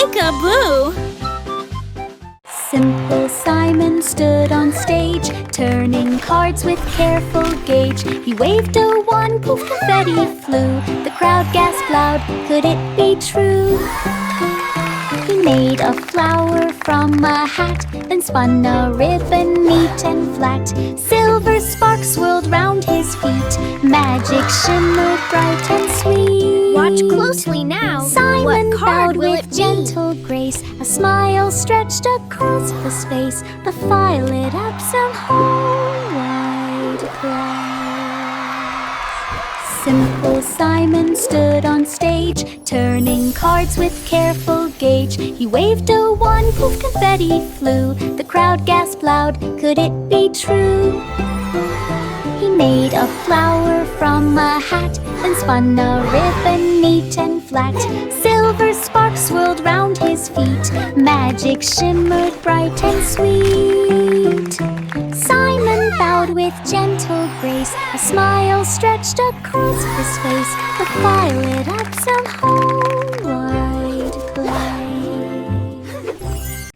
Peek-a-boo! Simple Simon stood on stage, turning cards with careful gauge. He waved a wand, poof, confetti flew. The crowd gasped loud, could it be true? He made a flower from a hat, then spun a ribbon neat and flat. Silver sparks swirled round his feet, magic shimmered bright and sweet. Watch closely now. Simon What card bowed will with it be? gentle grace. A smile stretched across his face. The fire lit up some whole wide glass. Simple Simon stood on stage, turning cards with careful gauge. He waved a wand, poof, confetti flew. The crowd gasped loud, could it be true? He made a flower from a hat, then spun a ribbon neat and flat. Silver sparks swirled round his feet, magic shimmered bright and sweet. Simon bowed with gentle grace, a smile stretched across his face. The fire lit up some whole wide place.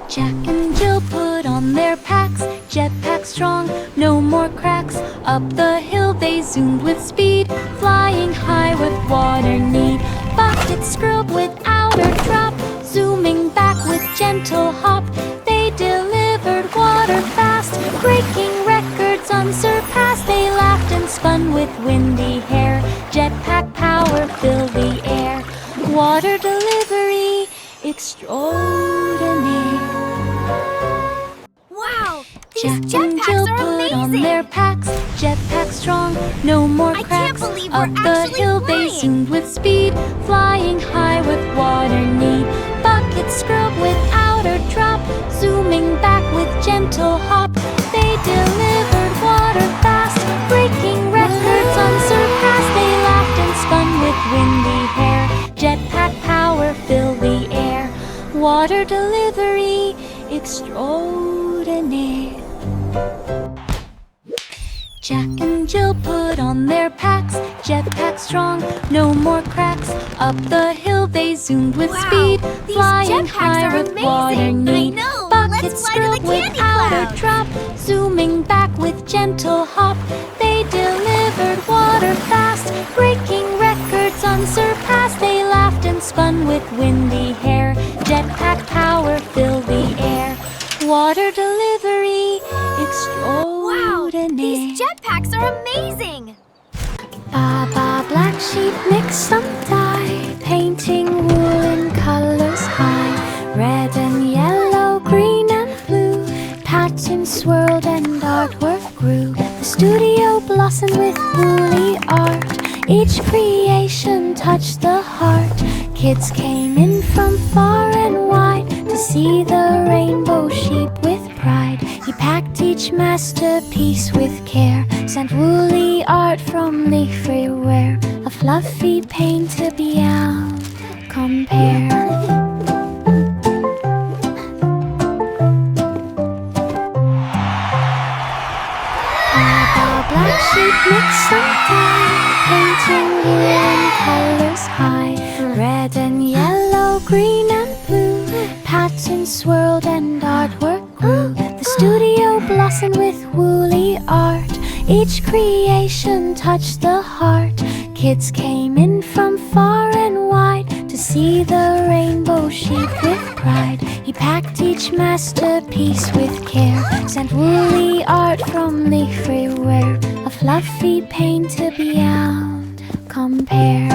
Jack and Jill put on their packs, jetpack strong, no more cracks. Up the hill they zoomed with speed, flying high with water need. Buckets scrubbed without a drop, zooming back with gentle hop. They delivered water fast, breaking records unsurpassed. They laughed and spun with windy hair, jetpack power filled the air. Water delivery extraordinaire. Wow! Jack These and Jill jetpacks are put on amazing! their packs, jetpack strong, no more I can't cracks. believe we're Up the actually hill they flying. zoomed with speed, flying high with water need. Buckets scrubbed without a drop, zooming back with gentle hop. They delivered water fast, breaking records unsurpassed. They laughed and spun with windy hair, jetpack power filled the air. Water delivery extraordinaire. Jack and Jill put on their packs, jetpack strong, no more cracks. Up the hill they zoomed with Wow, speed, these flying jetpacks high are with amazing. water need. I know. Buckets Let's fly to the scrubbed candy without a clouds. drop, zooming back with gentle hop. They delivered water fast, breaking records unsurpassed. They laughed and spun with windy hair, jetpack power filled the air. Water delivery Wow! extraordinaire. These jetpacks are amazing! Baba black sheep mix some dye, painting wool in colors high. Red and yellow, green and blue, patterns swirled and artwork grew. The studio blossomed with woolly art, each creation touched the heart. Kids came in from far and wide to see the rainbow sheep with pride. He packed each masterpiece with care, sent woolly art from leaf everywhere. A fluffy painter beyond compare. Black sheep mix some dye, painting wool in colors high. Red and yellow, green and blue, patterns swirled and artwork grew. The studio blossomed with woolly art, each creation touched the heart. Kids came in from far and wide to see the rainbow sheep with pride. He packed each masterpiece with care, sent woolly art from leaf everywhere. A fluffy painter beyond compare.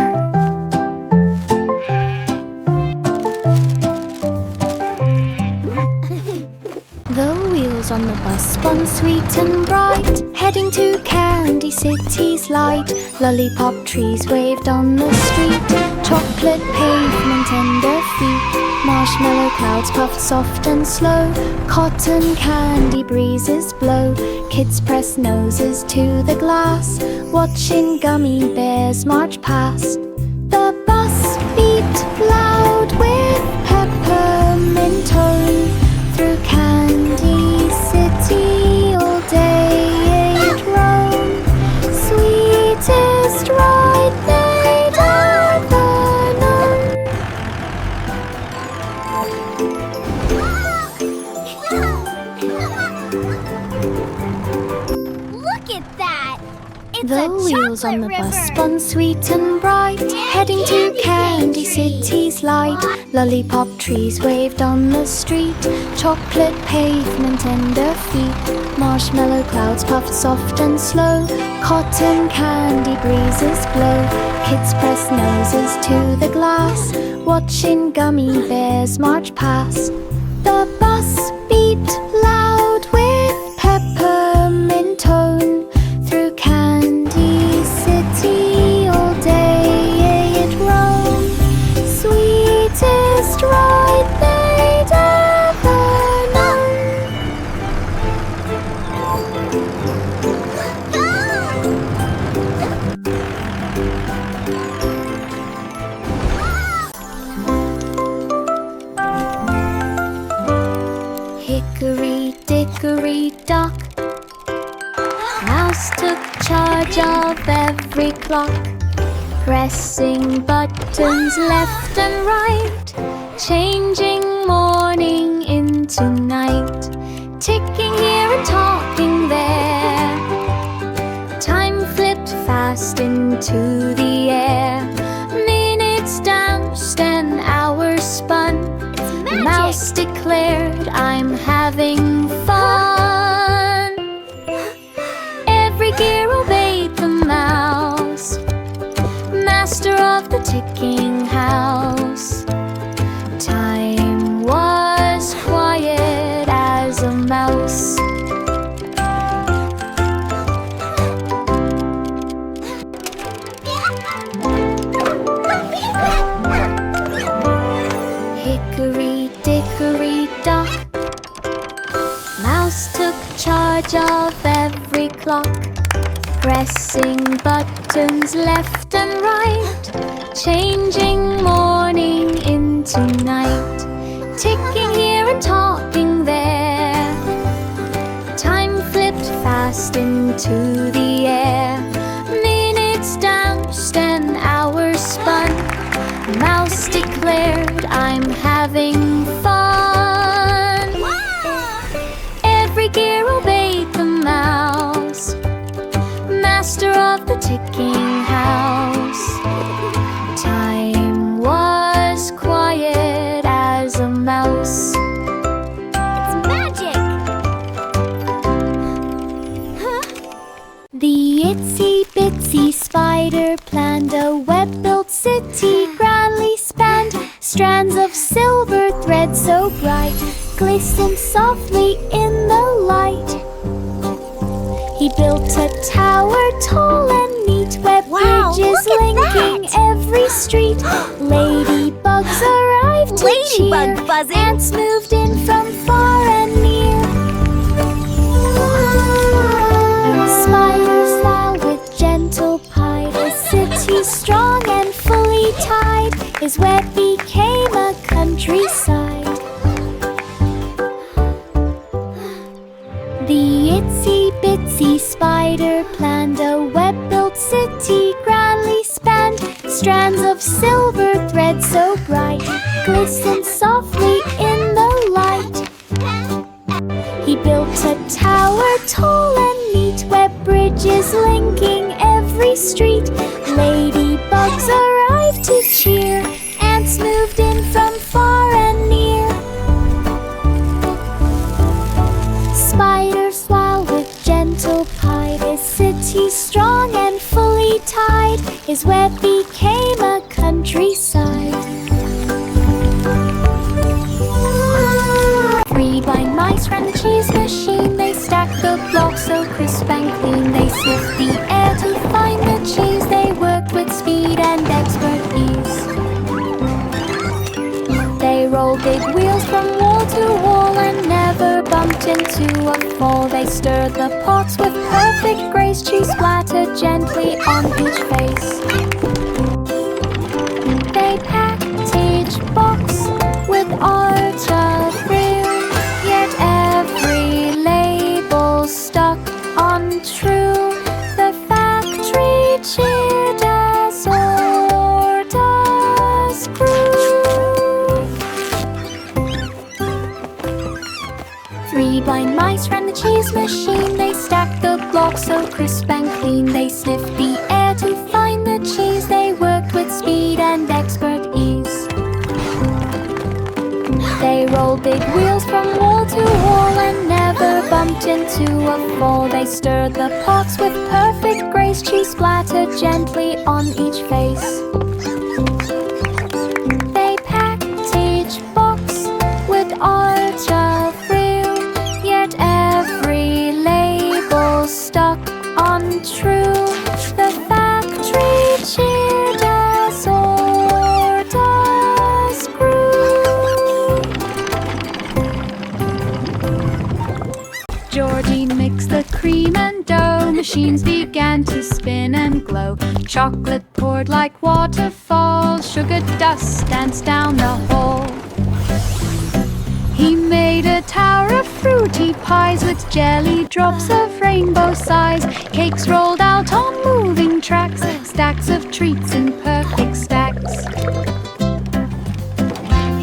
The wheels on the bus spun sweet and bright, heading to Candy City's light. Lollipop trees waved on the street, chocolate pavement under feet. Marshmallow clouds puffed soft and slow, cotton candy breezes blow. Kids press noses to the glass, watching gummy bears march past. The bus beeped loud with peppermint tone. Through Candy City all day it roamed, sweetest ride they'd ever known. wheels on the chocolate bus river. spun sweet and bright, heading to Candy City's light. Lollipop trees waved on the street, chocolate pavement under feet. Marshmallow clouds puffed soft and slow, cotton candy breezes blow. Kids press noses to the glass, watching gummy bears march past. The bus beeped loud with peppermint tone, through Candy City all day it roamed. Sweetest ride they'd ever known. Hickory dickory dock, Mouse took charge of every clock, pressing buttons left and right, changing morning into night, ticking here and talking there. Time flipped fast into the air, minutes danced and hours spun. Magic. Mouse declared, "I'm having fun." Every gear obeyed the mouse, master of the ticking house. Time was quiet as a mouse. Hickory dickory dock, Mouse took charge of every clock, pressing buttons left and right, changing morning into night, ticking here and talking there. Time flipped fast into the air, minutes danced and hours spun. Mouse declared, "I'm having fun." Every gear obeyed the mouse, master of the ticking house. Time was quiet as a mouse. It's magic. The itsy bitsy spider planned a web-built city, grandly spanned. Strands of silver thread so bright glistened softly in the light. He built a tower tall and neat, web Wow, bridges look at linking that. every street. Ladybugs arrived to Ladybug cheer, buzzing. ants moved in from far and near. Spiders smile with gentle pride, a city strong and fully tied. His web became a countryside. The itsy bitsy spider planned a web-built city, grandly spanned. Strands of silver thread so bright glistened softly in the light. He built a tower tall and neat, web bridges linking every street. Ladybugs arrived to cheer, ants moved in from far and near. Spiders smile with gentle pride, his city strong and fully tied. His web became a countryside. 3 blind mice ran the cheese machine. They stacked the blocks so crisp and clean. They sniffed the air to find the cheese. They worked with speed and expert ease. They rolled big wheels from wall to wall and never bumped into a fall. They stirred the pots with perfect grace. Cheese splattered gently on each face. They packed each box with art of thrill, yet every label stuck untrue. The factory cheered as orders grew. 3 blind mice ran the cheese machine. They stack the blocks so crisp and clean. They sniff the air to find the cheese. They worked with speed and expert ease. They rolled big wheels from wall to wall and never bumped into a fall. They stirred the pots with perfect grace. Cheese splattered gently on each face. They packed each box with art of real, yet every label stuck untrue. The factory cheered as orders grew. Georgie mixed the cream and dough. Machines began to spin and glow. Chocolate poured like waterfalls. Sugar dust danced down the hall. He made a tower of fruity pies with jelly drops of rainbow size. Cakes rolled out on moving tracks, stacks of treats in perfect stacks.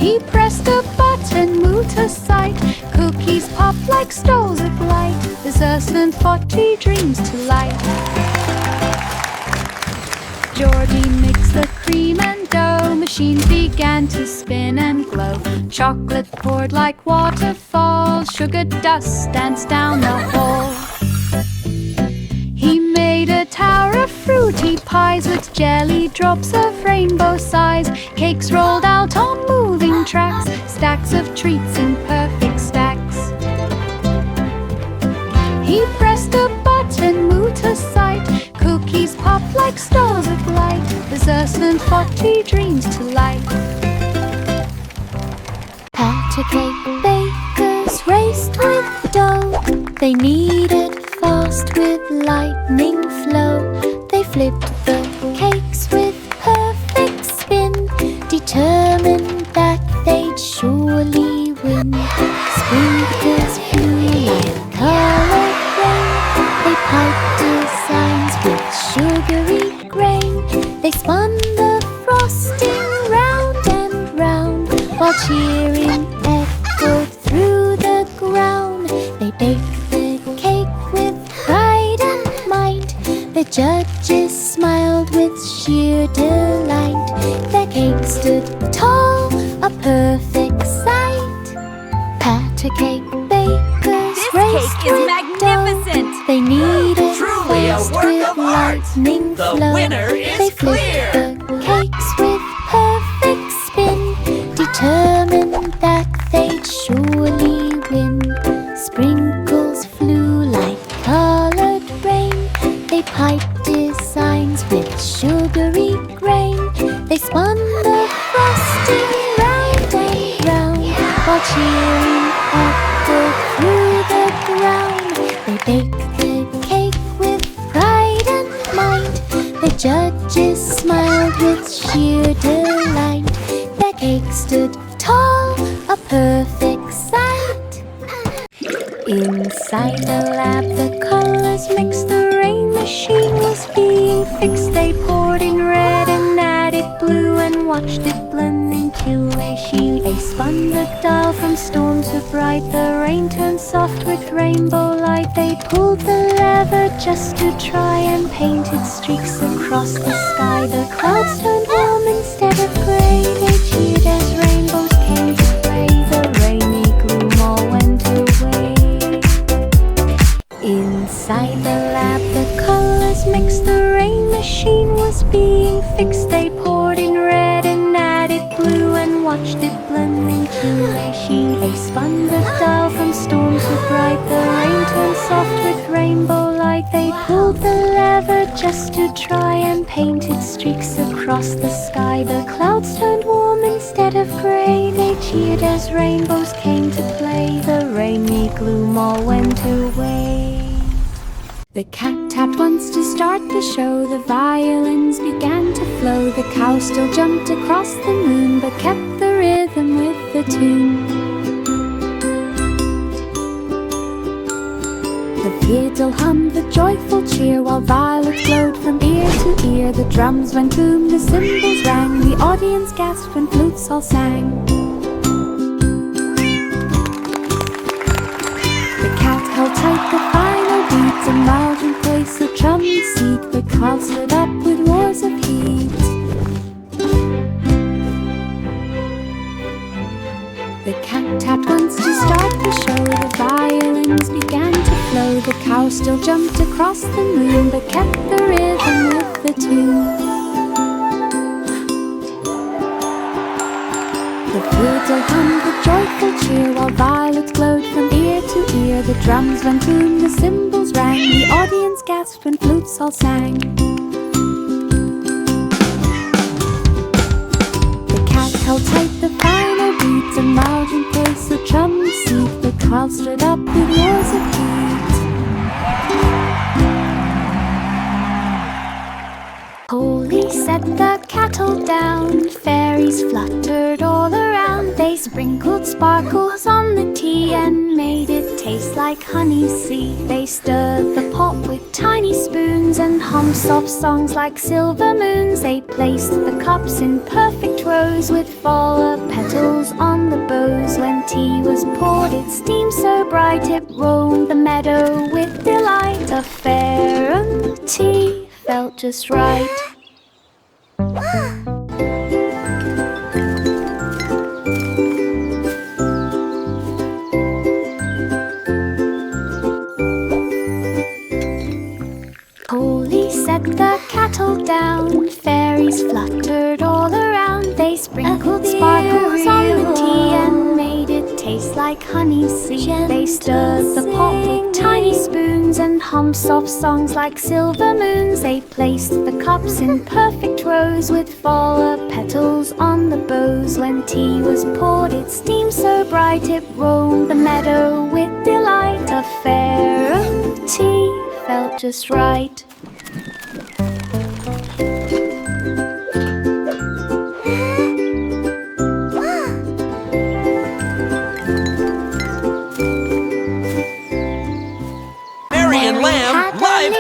He pressed a button, moved a sight. Cookies popped like stoles of light. Desserts and forty dreams to light. Georgie mixed the cream and dough. Machines began to spin and glow. Chocolate poured like waterfalls. Sugar dust danced down the hall. He made a tower of fruity pies with jelly drops of rainbow size. Cakes rolled out on moving tracks, stacks of treats in perfect stacks. He pressed a button, moved a sight. Cookies popped like stars of light. Desserts and 40 dreams to light. Pat a cake bakers raced with dough. They kneaded fast with lightning flow. They flipped the cakes with perfect spin, determined that they'd surely win. Sprinkles flew like colored rain. They piped designs with sugary grain. They spun the frosting round and round, while cheering echoed through the ground. They baked the cake with pride and might. The judges smiled with sheer delight. Their cake stood tall, a perfect sight. Pat a cake bakers raced cake is with magnificent. dough. They kneaded Truly a fast work with of art. lightning The flow. winner is They flipped clear. the cakes with perfect spin, determined that they'd surely win. Sprinkles flew like colored rain. They piped designs with sugary grain. They spun the frosting round and round, while cheering echoed through the ground. They baked the cake with pride and might. The judges smiled with sheer delight. Their cake stood tall, a perfect sight. Inside the lab, the colors mixed. The rain machine was being fixed. They poured in red and added blue and watched it blend into a sheen. They spun the dial from storm to bright. The rain turned soft with rainbow light. They pulled the lever just to try and painted streaks across the sky. The clouds turned warm instead of gray. They cheered as rainbows came to play. The rainy gloom all went away. Inside the lab, the colors mixed. The rain machine was being fixed. They poured in red and added blue and watched it blend into a sheen. They spun the dial from storm to bright. The rain turned soft with rainbow light. They pulled the lever just to try and painted streaks across the sky. The clouds turned warm instead of gray. They cheered as rainbows came to play. The rainy gloom all went away. The cat tapped once to start the show. The violins began to flow. The cow still jumped across the moon, but kept the rhythm with the tune. The fiddle hummed the joyful cheer, while violets glowed from ear to ear. The drums went boom, the cymbals rang. The audience gasped when flutes all sang. The cat held tight the final beats, and Margin placed the chummy seat. The cow stood up with roars of heat. The cat tapped once to start the show. The violins began to flow. The cow still jumped across the moon, but kept the rhythm with the tune. The fiddle hummed with joyful cheer, while violets glowed from ear to ear. The drums went boom, the cymbals rang, the audience gasped when flutes all sang. The cat held tight the final beats, and Margin placed the chummy seat. The crowd stood up with roars of heat. Holy set the kettle down, fairies fluttered all around. They sprinkled sparkles on the tea and made it taste like honey sea. They stirred the pot with tiny spoons and hummed soft songs like silver moons. They placed the cups in perfect rows with flower petals on the bows. When tea was poured, it steamed so bright it roamed the meadow with delight. A fair and tea felt just right. Holy set the kettle down, fairies fluttered all around. They sprinkled sparkles on the tea and made it taste like honey sea. They stirred the pot with tiny spoons and hummed soft songs like silver moons. They placed the cups in perfect rows with flower petals on the bows. When tea was poured, it steamed so bright it roamed the meadow with delight. A fair tea felt just right.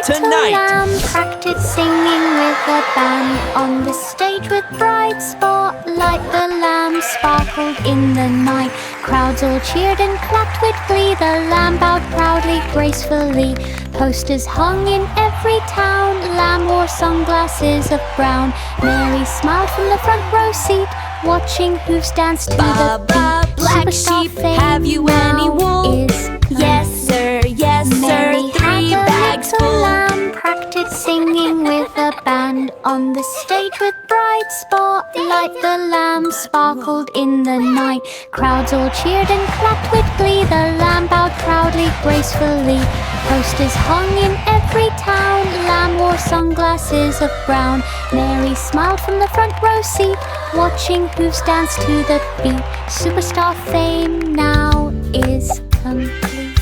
Tonight. Lamb practiced singing with a band on the stage with bright spotlight. The lamb sparkled in the night. Crowds all cheered and clapped with glee. The lamb bowed proudly, gracefully. Posters hung in every town. Lamb wore sunglasses of brown. Mary smiled from the front row seat, watching hooves dance to the beat. Black sheep, have you any wool? Yes, sir, yes, sir. 3 bags full. Lamb practiced singing with a band on the stage with bright spotlight. The lamb sparkled in the night. Crowds all cheered and clapped with glee. The lamb bowed proudly, gracefully. Posters hung in every town. Lamb wore sunglasses of brown. Mary smiled from the front row seat, watching hooves dance to the beat. Superstar fame now is complete.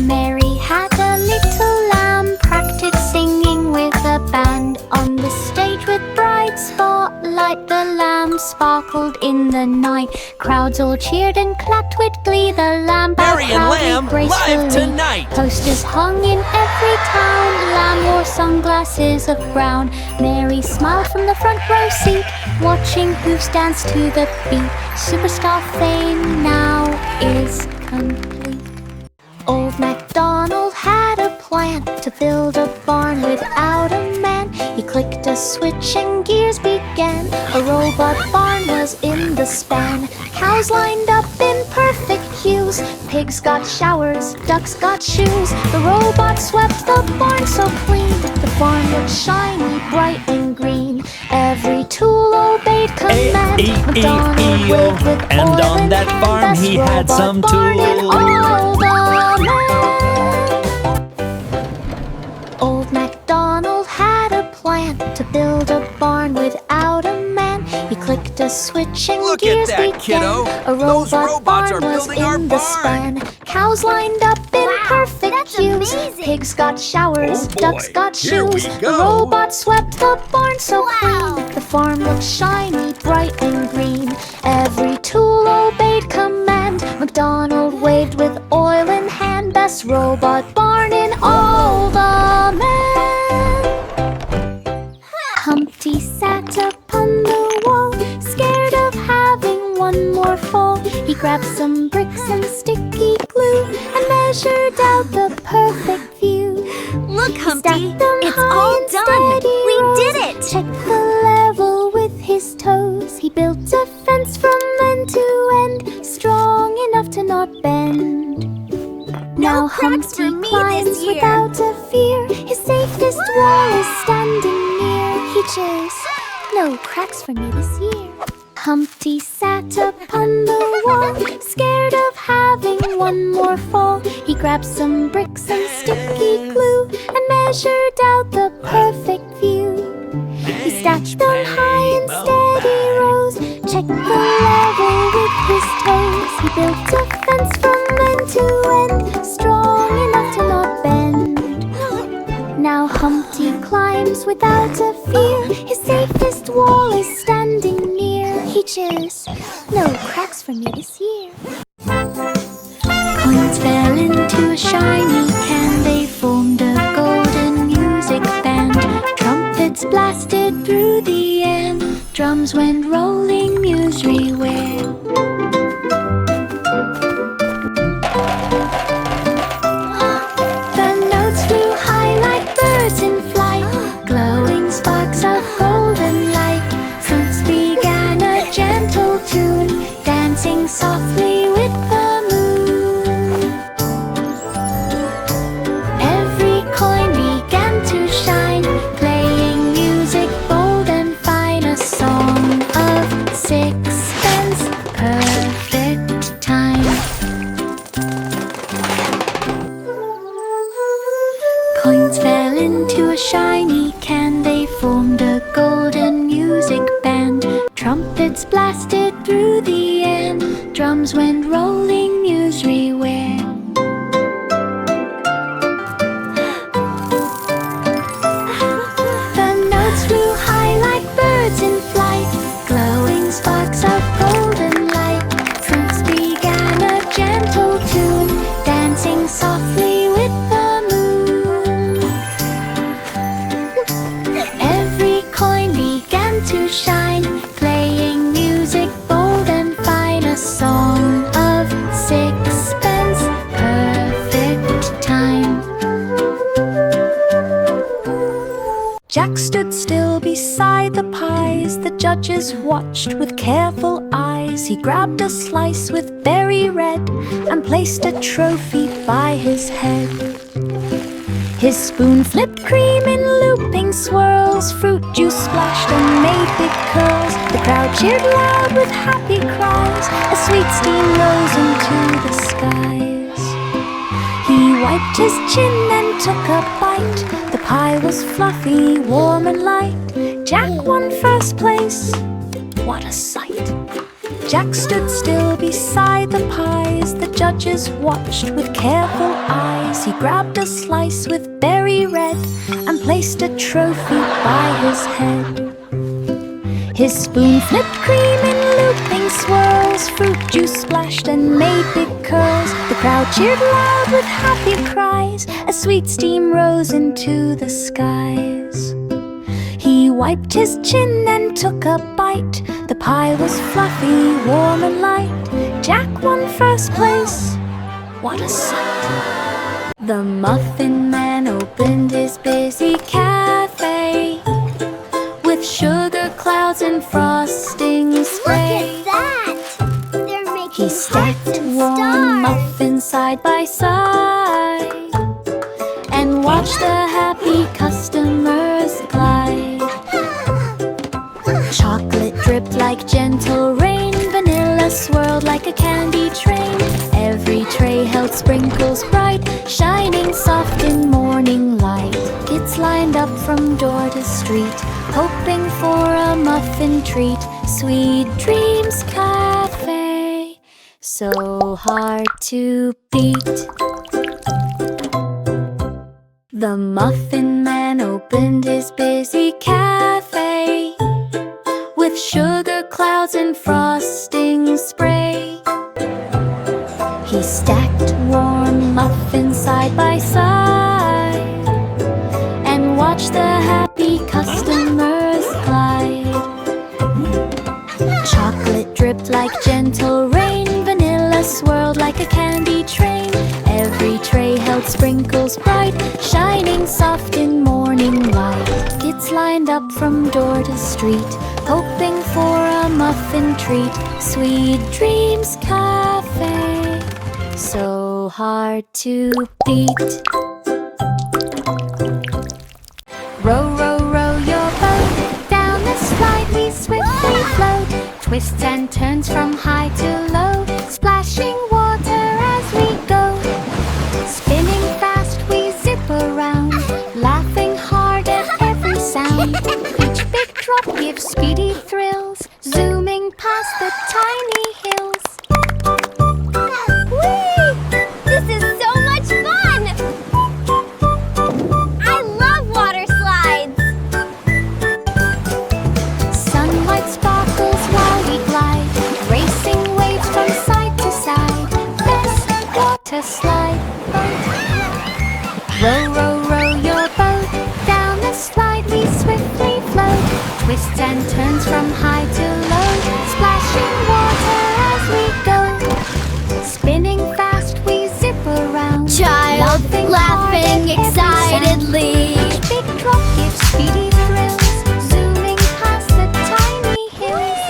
Mary had a little lamb, practiced singing with a band on the stage with bright spotlight. The lamb sparkled in the night. Crowds all cheered and clapped with glee. The lamb bowed Mary and Lamb, proudly, gracefully. live tonight. Posters hung in every town. Lamb wore sunglasses of brown. Mary smiled from the front row seat, watching hooves dance to the beat. Superstar fame now is complete. Old MacDonald had a plan to build a barn without a man. He clicked a switch and gears began. A robot barn was in the span. Cows lined up in perfect hues. Pigs got showers, ducks got shoes. The robot swept the barn so clean. The farm looked shiny, bright and green. Every tool obeyed command. MacDonald waved with And oil on in that hand. farm Best he had robot some barn in tools. all the land. Old MacDonald had a plan to build a barn without a man. He clicked a switch and Look at gears that, began. kiddo. A Those robot robots barn are was building our in the barn. span. Cows lined up in Wow, perfect that's hues. amazing. Pigs got showers, Oh boy, ducks got here we shoes. go. The robot swept the barn so Wow. clean. The farm looked shiny, bright and green. Every tool obeyed command. MacDonald waved with oil in hand. Best robot barn in all the land. Humpty sat upon the wall, scared of having one more fall. He grabbed some bricks and sticky glue and measured out the toes. He built a fence from end to end, strong enough to not bend. Now cracks for Humpty me climbs this year. without a fear. His safest wall is standing near. He cheers, no cracks for me this year. Humpty sat up on the wall, scared of having one more fall. He grabbed some bricks and sticky glue and measured out the perfect view. He stacked them high in steady rows, checked the level with his toes. He built a fence from end to end, strong enough to not bend. Now Humpty climbs without a fear. His safest wall is standing near. He cheers, no cracks for me this year. Coins fell into a shiny can. They formed a golden music band. Trumpets blasted through the air. Drums went rolling musry-ware. The notes flew high like birds in flight, glowing sparks of golden light. Fruits began a gentle tune, dancing softly with the moon. Every coin began to shine, playing music bold and fine. A song of sixpence, perfect time. Coins fell into a shiny can. They formed a golden music band. Trumpets blasted through the air. Drums went rolling musry-ware. The notes flew high like birds in flight, glowing sparks of golden light. Fruits began a gentle tune, dancing softly with the moon. Every coin began to shine, playing music bold and fine. A song of sixpence, perfect time. Jack stood still beside the pies. The judges watched with careful eyes. He grabbed a slice with berry red and placed a trophy by his head. His spoon flipped cream in looping swirls. Fruit juice splashed and made big curls. The crowd cheered loud with happy cries. A sweet steam rose into the skies. He wiped his chin and took a bite. The pie was fluffy, warm and light. Jack won first place. What a sight! Jack stood still beside the pies. The judges watched with careful eyes. He grabbed a slice with berry red and placed a trophy by his head. His spoon flipped cream in looping swirls. Fruit juice splashed and made big curls. The crowd cheered loud with happy cries. A sweet steam rose into the skies. He wiped his chin and took a bite. The pie was fluffy, warm and light. Jack won first place. What a sight! The Muffin Man opened his busy cafe with sugar clouds and frosting spray. Look at that! They're making He stacked hearts and warm stars. muffins side by side and watched the happy customers glide. Chocolate dripped like gentle rain, vanilla swirled like a candy train. Every tray held sprinkles bright, shining soft in morning light. Kids lined up from door to street, hoping for a muffin treat. Sweet Dreams Cafe, so hard to beat. The Muffin Man opened his busy cafe with sugar clouds and frosting spray. He stacked warm muffins side by side and watched the happy customers glide. Chocolate dripped like gentle rain, vanilla swirled like a candy train. Every tray held sprinkles bright, shining soft in morning light. Kids lined up from door to street, hoping for a muffin muffin treat, Sweet Dreams Cafe, so hard to beat. Row, row, row your boat, down the slide we swiftly float. Twists and turns from high to low, splashing water as we go. Spinning fast we zip around, laughing hard at every sound. Each big drop gives speedy thrills, zooming past the tiny hills. Whee! This is so much fun! I love water slides! Sunlight sparkles while we glide, racing waves from side to side. Best water slide boat. Row, row, row your boat, down the slide we swiftly float. Twists and turns from high to low, splashing water as we go. Spinning fast we zip around, Child laughing excitedly. Each big drop gives speedy thrills, zooming past the tiny hills.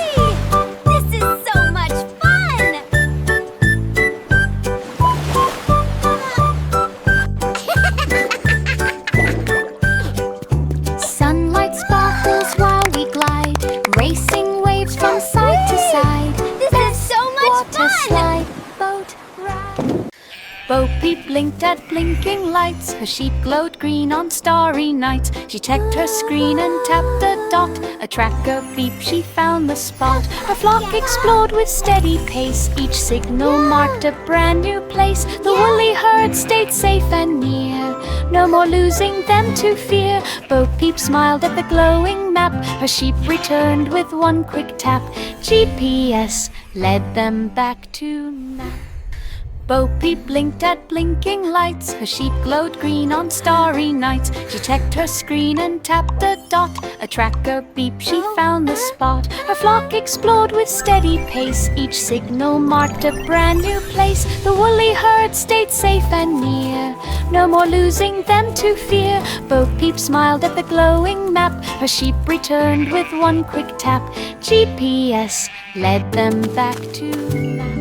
This is so much fun! Sunlight sparkles while we glide, racing waves from side to side. This is so much Water fun! slide, boat ride. Bo Peep blinked at blinking lights. Her sheep glowed green on starry nights. She checked her screen and tapped the dot. A tracker beep, she found the spot. Her flock explored with steady pace. Each signal marked a brand new place. The woolly herd stayed safe and near. No more losing them to fear. Bo Peep smiled at the glowing map. Her sheep returned with one quick tap. GPS led them back to nap. Bo Peep blinked at blinking lights. Her sheep glowed green on starry nights. She checked her screen and tapped the dot. A tracker beep, she found the spot. Her flock explored with steady pace. Each signal marked a brand new place. The woolly herd stayed safe and near. No more losing them to fear. Bo Peep smiled at the glowing map. Her sheep returned with one quick tap. GPS led them back to nap.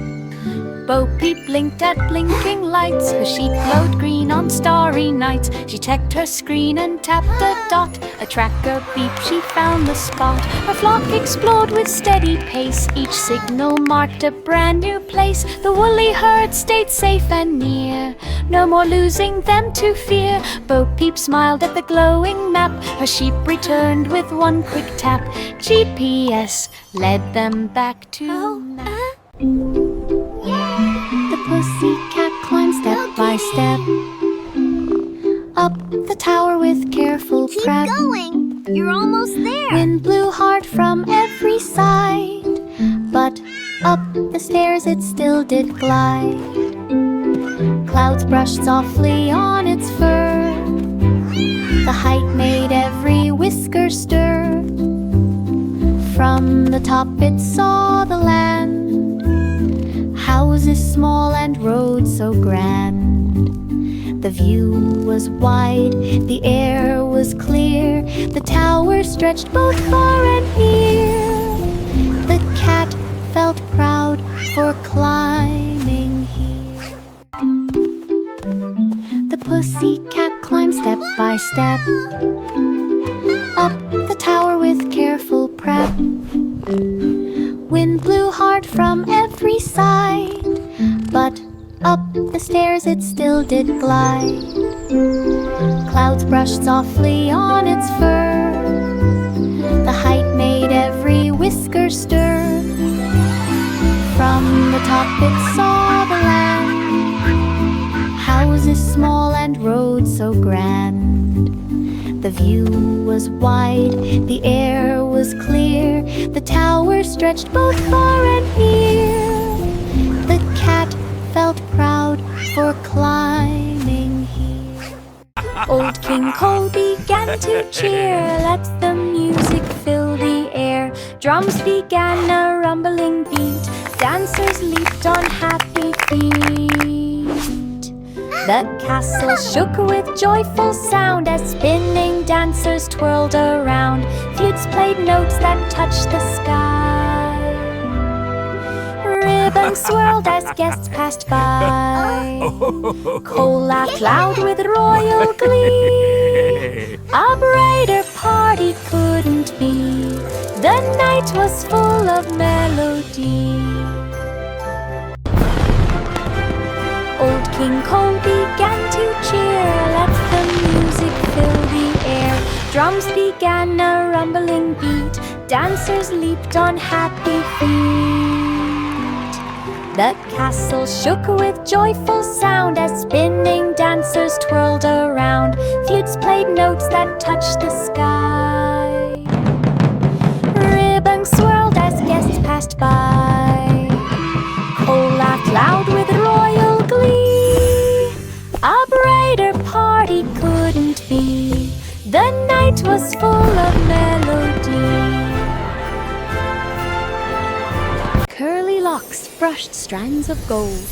Bo Peep blinked at blinking lights. Her sheep glowed green on starry nights. She checked her screen and tapped the dot. A tracker beep, she found the spot. Her flock explored with steady pace. Each signal marked a brand new place. The woolly herd stayed safe and near. No more losing them to fear. Bo Peep smiled at the glowing map. Her sheep returned with one quick tap. GPS led them back to nap. The pussycat climbed step by step up the tower with careful Keep prep. going! You're almost there! Wind blew hard from every side, but up the stairs it still did glide. Clouds brushed softly on its fur. The height made every whisker stir. From the top it saw the land, houses small and roads so grand. The view was wide, the air was clear. The tower stretched both far and near. The cat felt proud for climbing here. The pussycat climbed step by step up the tower with careful prep. Wind blew hard from every side, but up the stairs it still did glide. Clouds brushed softly on its fur. The height made every whisker stir. From the top it saw the land, houses small and roads so grand. The view was wide, the air was clear. The tower stretched both far and near. The cat felt proud for climbing here. Old King Cole began to cheer. Let the music fill the air. Drums began a rumbling beat. Dancers leaped on happy feet. The castle shook with joyful sound as spinning dancers twirled around. Flutes played notes that touched the sky. ribbon swirled as guests passed by. Cole laughed loud with royal glee. A brighter party couldn't be. The night was full of melody. Old King Cole began to cheer. Let the music fill the air. Drums began a rumbling beat. Dancers leaped on happy feet. The castle shook with joyful sound as spinning dancers twirled around. Flutes played notes that touched the sky. Ribbons swirled as guests passed by. Cole laughed loud with royal glee. A brighter party couldn't be. The night was full of melody. Curly locks brushed strands of gold.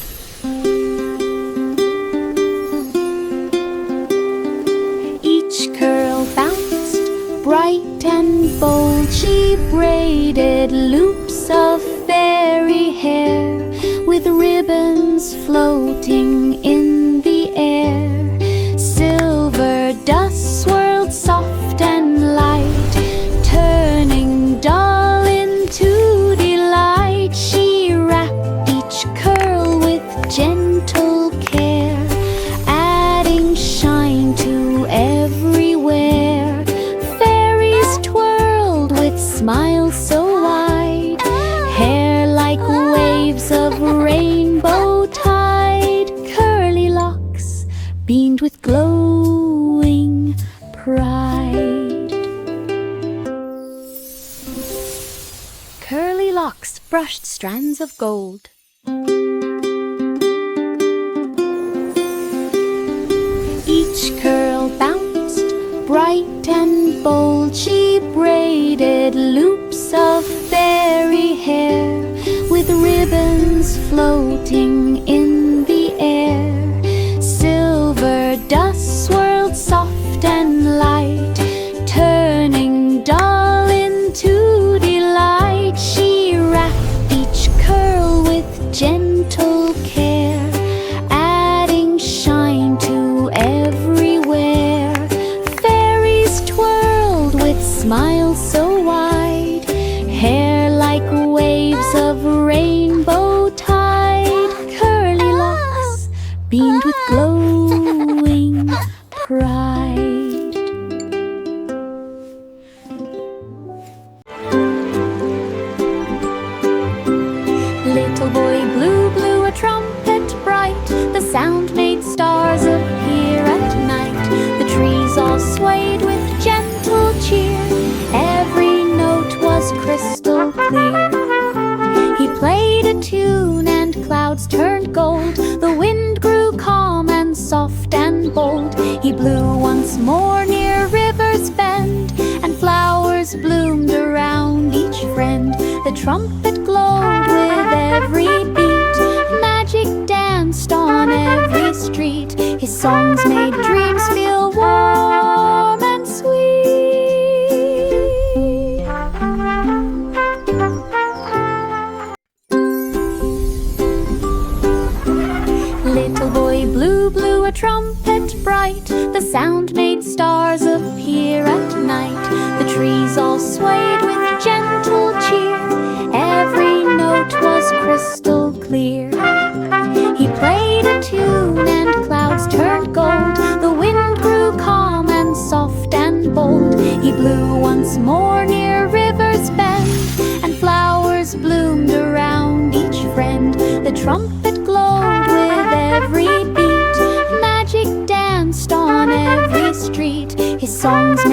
Each curl bounced bright and bold. She braided loops of fairy hair with ribbons floating in the air. Silver dust swirled soft and light, turning dull into delight. She wrapped each curl with gentle care, adding shine to everywhere. Fairies twirled with smiles so wide, hair like waves of rainbow tide. Curly locks beamed with glowing pride. Curly locks brushed strands of gold. Each curl bounced bright and bold. She braided loops of fairy hair with ribbons floating in the air. Silver dust swirled soft and light, turning dull into delight. She wrapped each curl with gentle care, adding shine to everywhere. Fairies twirled with smiles so wide, hair like waves of rainbow tide. Curly locks beamed with glowing pride. Little boy blue blew a trumpet bright. The sound made stars appear at night. The trees all swayed with gentle cheer. Every note was crystal clear. He played a tune and clouds turned gold. The wind grew calm and soft and bold. He blew once more near River's Bend, and flowers bloomed around each friend. The trumpet glowed with every beat. Magic danced on every street. His songs made dreams feel warm and sweet. Little boy blue blew a trumpet bright. The sound made stars appear at night. The trees all swayed with gentle cheer. Every note was crystal clear. He played a tune and clouds turned gold. The wind grew calm and soft and bold. He blew once more near River's Bend, and flowers bloomed around each friend. The trumpet glowed with every beat. Magic danced on every street. His songs